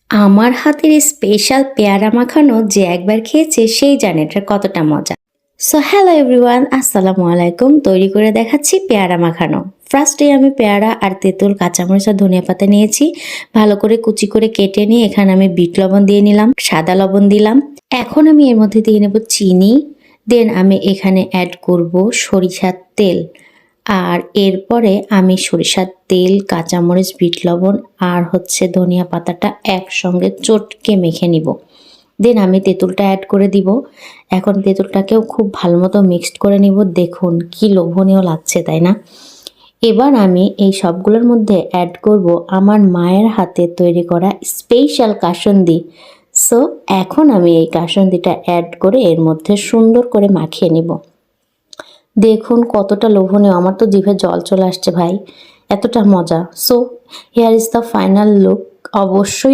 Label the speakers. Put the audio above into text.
Speaker 1: আমার হাতের স্পেশাল পেয়ারা মাখানো যে একবার খেয়েছে সেই জানে এটা কতটা মজা। সো হ্যালো এভরিওয়ান, আসসালামু আলাইকুম। তৈরি করে দেখাচ্ছি পেয়ারা মাখানো। ফার্স্টে আমি পেয়ারা আর তেঁতুল, কাঁচামরিচ আর ধনিয়া পাতা নিয়েছি। ভালো করে কুচি করে কেটে নিয়ে এখানে আমি বিট লবণ দিয়ে নিলাম, সাদা লবণ দিলাম। এখন আমি এর মধ্যে দিয়ে নেব চিনি। দেন আমি এখানে অ্যাড করব সরিষার তেল। আর এরপরে আমি সরিষার তেল, কাঁচামরিচ, বিট লবণ আর ধনিয়া পাতাটা একসঙ্গে চটকে মেখে নিব। দেন আমি তেঁতুলটা অ্যাড করে দিব। এখন তেঁতুলটাকেও খুব ভালো মতো মিক্সড করে নিব। দেখুন কি লোভনীয় লাগছে, তাই না? এবার আমি এই সবগুলোর মধ্যে অ্যাড করব আমার মায়ের হাতে তৈরি করা স্পেশাল কাসুন্দি। সো এখন আমি এই কাসুন্দিটা অ্যাড করে এর মধ্যে সুন্দর করে মাখিয়ে নিব। দেখুন কতটা লোভনীয়, আমার তো জিভে জল চলে আসছে ভাই, এতটা মজা। So here is the final look. অবশ্যই